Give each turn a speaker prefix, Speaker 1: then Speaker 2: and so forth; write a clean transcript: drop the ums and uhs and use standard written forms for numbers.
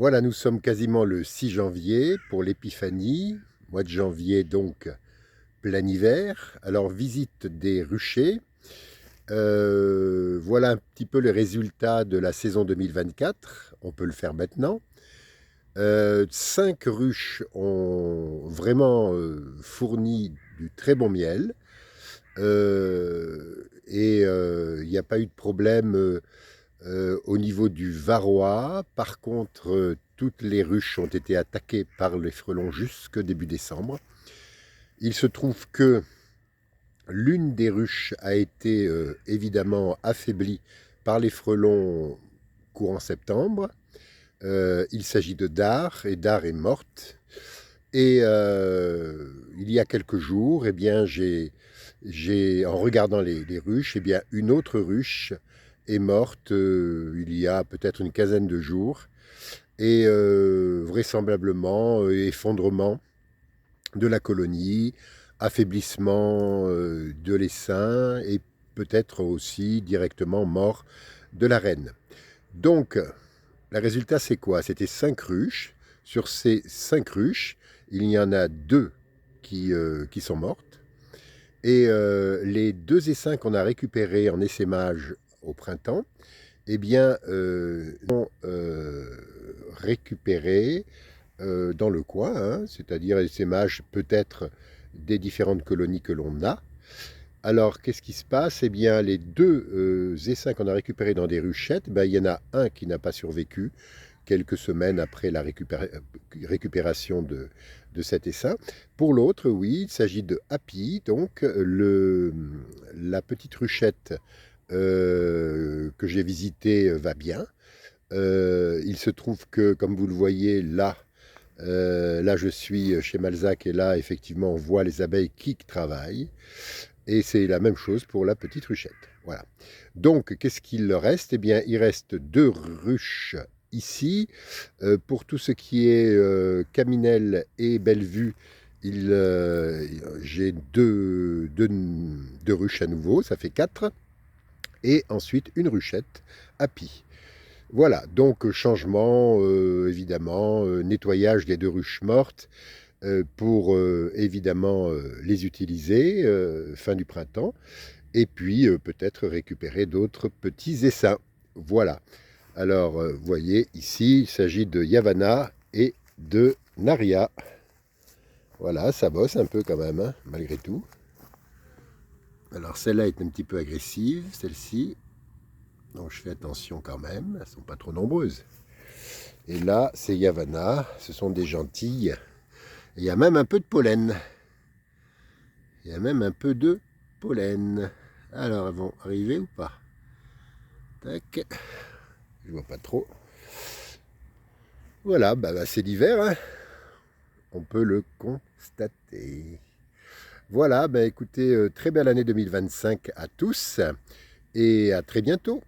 Speaker 1: Voilà, nous sommes quasiment le 6 janvier pour l'épiphanie, mois de janvier donc plein hiver. Alors visite des ruchers. Voilà un petit peu les résultats de la saison 2024. On peut le faire maintenant. 5 ruches ont vraiment fourni du très bon miel. Il n'y a pas eu de problème au niveau du varroa. Par contre, toutes les ruches ont été attaquées par les frelons jusque début décembre. Il se trouve que l'une des ruches a été évidemment affaiblie par les frelons courant septembre. Il s'agit de Dare, et Dare est morte. Et il y a quelques jours, eh bien, en regardant les ruches, eh bien, une autre ruche est morte il y a peut-être une quinzaine de jours. Et vraisemblablement, effondrement de la colonie, affaiblissement de l'essaim et peut-être aussi directement mort de la reine. Donc, le résultat, c'est quoi? C'était 5 ruches. Sur ces 5 ruches, il y en a 2 qui sont mortes. Et les 2 essaims qu'on a récupérés en essaimage au printemps, eh bien, sont récupérés dans le coin, hein, c'est-à-dire essaimage peut-être des différentes colonies que l'on a. Alors, qu'est-ce qui se passe? Eh bien, les 2 essaims qu'on a récupérés dans des ruchettes, ben, il y en a un qui n'a pas survécu quelques semaines après la récupération de cet essaim. Pour l'autre, oui, il s'agit de Happy, donc la petite ruchette que j'ai visitée va bien. Il se trouve que, comme vous le voyez là, là je suis chez Malzac et là effectivement on voit les abeilles qui travaillent. Et c'est la même chose pour la petite ruchette. Voilà. Donc, qu'est-ce qu'il reste? Eh bien, il reste 2 ruches ici. Pour tout ce qui est Caminel et Bellevue, j'ai deux ruches à nouveau, ça fait 4. Et ensuite, une ruchette à Pie. Voilà, donc changement, évidemment, nettoyage des 2 ruches mortes, pour évidemment les utiliser fin du printemps et puis peut-être récupérer d'autres petits essaims. Voilà. Alors, vous voyez, ici, il s'agit de Yavanna et de Naria. Voilà, ça bosse un peu quand même, hein, malgré tout. Alors, celle-là est un petit peu agressive, celle-ci. Donc, je fais attention quand même, elles ne sont pas trop nombreuses. Et là, c'est Yavanna, ce sont des gentilles. Et il y a même un peu de pollen. Il y a même un peu de pollen. Alors, elles vont arriver ou pas? Tac. Je vois pas trop. Voilà, bah, c'est l'hiver, hein. On peut le constater. Voilà, bah, écoutez, très belle année 2025 à tous et à très bientôt.